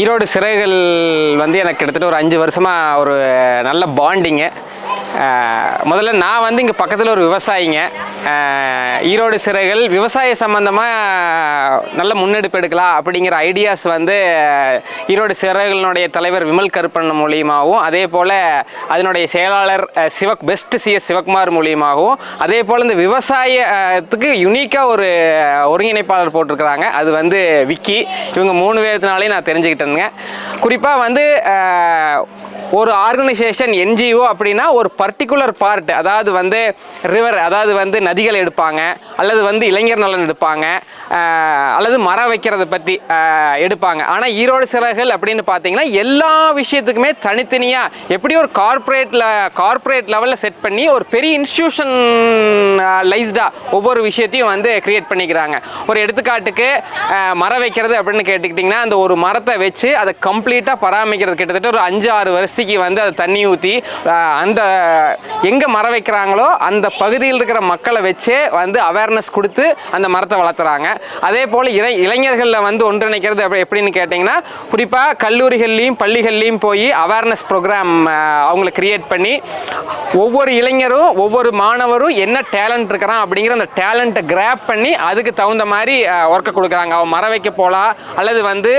ஈரோடு சிறைகள் வந்து எனக்கு கிட்டத்தட்ட ஒரு 5 வருஷமாக ஒரு நல்ல பாண்டிங்கு. முதல்ல நான் வந்து இங்கே பக்கத்தில் ஒரு விவசாயிங்க. ஈரோடு சிறைகள் விவசாய சம்மந்தமாக நல்ல முன்னெடுப்பு எடுக்கலாம் அப்படிங்கிற ஐடியாஸ் வந்து ஈரோடு சிறைகளினுடைய தலைவர் விமல் கருப்பன் மூலியமாகவும், அதே போல் அதனுடைய செயலாளர் பெஸ்ட் சிஎஸ் சிவகுமார் மூலியமாகவும், அதே போல் இந்த விவசாயத்துக்கு யுனிக்காக ஒரு ஒருங்கிணைப்பாளர் போட்டிருக்கிறாங்க. அது வந்து விக்கி. இவங்க 3 பேர்த்தினாலே நான் தெரிஞ்சுக்கிட்டேனுங்க. குறிப்பாக வந்து ஒரு ஆர்கனைசேஷன் என்ஜிஓ அப்படின்னா ஒரு பர்டிகுலர் பார்ட், அதாவது வந்து ரிவர், அதாவது வந்து நதிகள் எடுப்பாங்க, அல்லது வந்து இளைஞர் நலன் எடுப்பாங்க, அல்லது மரம் வைக்கிறத பற்றி எடுப்பாங்க. ஆனால் ஈரோடு சிறைகள் அப்படின்னு பார்த்தீங்கன்னா எல்லா விஷயத்துக்குமே தனித்தனியாக எப்படி ஒரு கார்ப்பரேட் லெவலில் செட் பண்ணி ஒரு பெரிய இன்ஸ்டியூஷன் லைஸ்டாக ஒவ்வொரு விஷயத்தையும் வந்து கிரியேட் பண்ணிக்கிறாங்க. ஒரு எடுத்துக்காட்டுக்கு மரம் வைக்கிறது அப்படின்னு கேட்டுக்கிட்டிங்கன்னா, அந்த ஒரு மரத்தை வச்சு அதை கம்ப்ளீட்டாக பராமரிக்கிறது கிட்டத்தட்ட ஒரு 5-6 வருஷத்துக்கு வந்து அதை தண்ணி ஊற்றி அந்த எங்கே மரம் வைக்கிறாங்களோ அந்த பகுதியில் இருக்கிற மக்களை வச்சே வந்து அவேர்னஸ் கொடுத்து அந்த மரத்தை வளர்த்துறாங்க. அதே போல் இளைஞர்களில் வந்து ஒன்றிணைக்கிறது எப்படின்னு கேட்டிங்கன்னா, குறிப்பாக கல்லூரிகள்லையும் பள்ளிகள்லையும் போய் அவேர்னஸ் ப்ரோக்ராம் அவங்களை கிரியேட் பண்ணி ஒவ்வொரு இளைஞரும் ஒவ்வொரு மாணவரும் என்ன டேலண்ட் இருக்கிறான் அப்படிங்கிற அந்த டேலண்ட்டை கிராப் பண்ணி அதுக்கு தகுந்த மாதிரி ஒர்க்கை கொடுக்குறாங்க. அவன் மரம் வைக்க போகலாம், அல்லது வந்து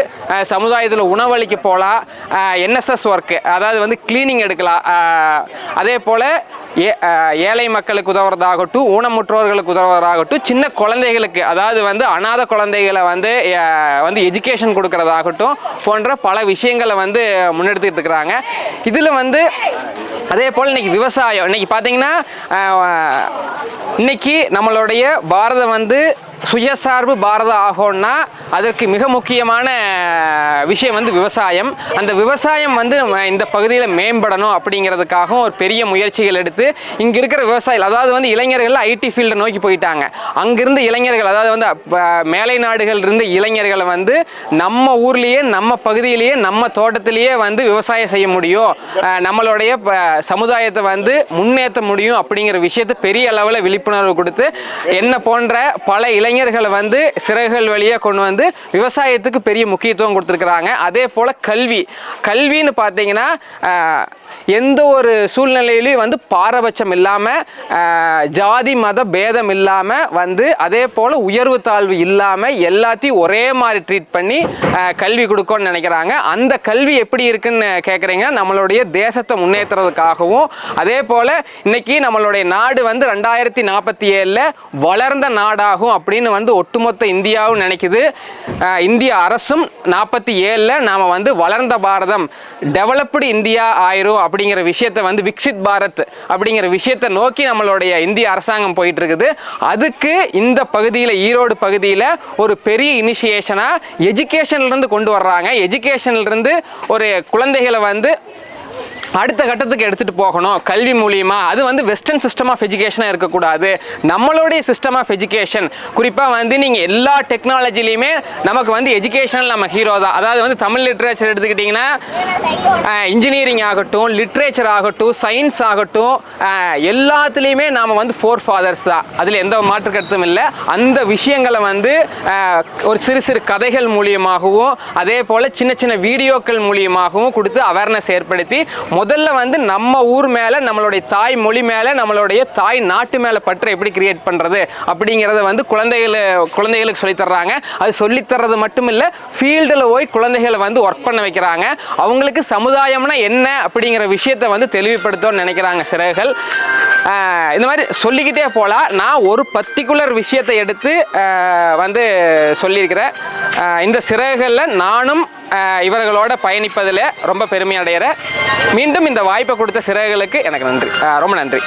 சமுதாயத்தில் உணவளிக்க போகலாம், என்எஸ்எஸ் ஒர்க்கு, அதாவது வந்து கிளீனிங் எடுக்கலாம். அதே போல் ஏழை மக்களுக்கு உதவுறதாகட்டும், ஊனமுற்றோர்களுக்கு உதவுறதாகட்டும், சின்ன குழந்தைகளுக்கு, அதாவது வந்து அநாத குழந்தைகளை வந்து எஜுகேஷன் கொடுக்கறதாகட்டும் போன்ற பல விஷயங்களை வந்து முன்னெடுத்துக்கிட்டு இருக்கிறாங்க. இதில் வந்து அதே போல் இன்றைக்கி விவசாயம், இன்றைக்கி பார்த்தீங்கன்னா இன்றைக்கி நம்மளுடைய பாரதம் வந்து சுயசார்பு பாரதம் ஆகும்னா அதற்கு மிக முக்கியமான விஷயம் வந்து விவசாயம். அந்த விவசாயம் வந்து இந்த பகுதியில் மேம்படணும் அப்படிங்கிறதுக்காகவும் ஒரு பெரிய முயற்சிகள் எடுத்து இங்கே இருக்கிற விவசாயிகள், அதாவது வந்து இளைஞர்கள் ஐடி ஃபீல்டை நோக்கி போயிட்டாங்க. அங்கிருந்து இளைஞர்கள், அதாவது வந்து மேலை நாடுகள் இருந்த இளைஞர்களை வந்து நம்ம ஊர்லேயே நம்ம பகுதியிலேயே நம்ம தோட்டத்திலேயே வந்து விவசாயம் செய்ய முடியும், நம்மளுடைய சமுதாயத்தை வந்து முன்னேற்ற முடியும் அப்படிங்கிற விஷயத்தை பெரிய அளவில் விழிப்புணர்வு கொடுத்து என்ன போன்ற பல இளைஞர்களை வந்து சிறைகள் வழியாக கொண்டு வந்து விவசாயத்துக்கு பெரிய முக்கியத்துவம் கொடுத்துருக்குறாங்க. அதே போல் கல்வின்னு பார்த்தீங்கன்னா எந்த ஒரு சூழ்நிலையிலையும் வந்து பாரபட்சம் இல்லாமல், ஜாதி மத பேதம் இல்லாமல் வந்து, அதே போல் உயர்வு தாழ்வு இல்லாமல் எல்லாத்தையும் ஒரே மாதிரி ட்ரீட் பண்ணி கல்வி கொடுக்கணும்னு நினைக்கிறாங்க. அந்த கல்வி எப்படி இருக்குன்னு கேட்குறீங்கன்னா, நம்மளுடைய தேசத்தை முன்னேற்றுறதுக்காகவும், அதே போல் இன்னைக்கு நம்மளுடைய நாடு வந்து 2047 வளர்ந்த நாடாகும் அப்படின்னு வந்து ஒட்டுமொத்த இந்தியாவும் நினைக்குது. இந்திய அரசும் 47 நாம் வந்து வளர்ந்த பாரதம், டெவலப்டு இந்தியா ஆயிரும் அப்படிங்கிற விஷயத்தை வந்து விக்சித் பாரத் அப்படிங்கிற விஷயத்தை நோக்கி நம்மளுடைய இந்திய அரசாங்கம் போயிட்டு இருக்குது. அதுக்கு இந்த பகுதியில், ஈரோடு பகுதியில் ஒரு பெரிய இனிஷியேஷனாக எஜுகேஷன்லேருந்து கொண்டு வர்றாங்க. எஜுகேஷன்லேருந்து ஒரு குழந்தைகளை வந்து அடுத்த கட்டத்துக்கு எடுத்துகிட்டு போகணும் கல்வி மூலியமாக. அது வந்து வெஸ்டர்ன் சிஸ்டம் ஆஃப் எஜுகேஷனாக இருக்கக்கூடாது, நம்மளுடைய சிஸ்டம் ஆஃப் எஜுகேஷன். குறிப்பாக வந்து நீங்கள் எல்லா டெக்னாலஜிலையுமே நமக்கு வந்து எஜுகேஷனில் நம்ம ஹீரோ தான். அதாவது வந்து தமிழ் லிட்ரேச்சர் எடுத்துக்கிட்டிங்கன்னா இன்ஜினியரிங் ஆகட்டும், லிட்ரேச்சர் ஆகட்டும், சயின்ஸ் ஆகட்டும், எல்லாத்துலேயுமே நாம் வந்து 4 ஃபாதர்ஸ் தான். அதில் எந்த மாற்று கருத்தும் இல்லை. அந்த விஷயங்களை வந்து ஒரு சிறு சிறு கதைகள் மூலியமாகவும், அதே போல் சின்ன சின்ன வீடியோக்கள் மூலியமாகவும் கொடுத்து அவேர்னஸ் ஏற்படுத்தி முதல்ல வந்து நம்ம ஊர் மேலே, நம்மளுடைய தாய் மொழி மேலே, நம்மளுடைய தாய் நாட்டு மேலே பற்று எப்படி கிரியேட் பண்ணுறது அப்படிங்கிறத வந்து குழந்தைகளுக்கு சொல்லித்தர்றாங்க. அது சொல்லித்தர்றது மட்டும் இல்லை, ஃபீல்டில் போய் குழந்தைகளை வந்து ஒர்க் பண்ண வைக்கிறாங்க. அவங்களுக்கு சமுதாயம்னா என்ன அப்படிங்கிற விஷயத்தை வந்து தெளிவுபடுத்தணும்னு நினைக்கிறாங்க சிறைகள். இந்த மாதிரி சொல்லிக்கிட்டே போகலாம். நான் ஒரு பர்டிகுலர் விஷயத்தை எடுத்து வந்து சொல்லியிருக்கிறேன். இந்த சிறைகளில் நானும் இவர்களோட பயணிப்பதில் ரொம்ப பெருமை அடைகிறேன். மீண்டும் இந்த வாய்ப்பை கொடுத்த சிறைகளுக்கு எனக்கு நன்றி, ரொம்ப நன்றி.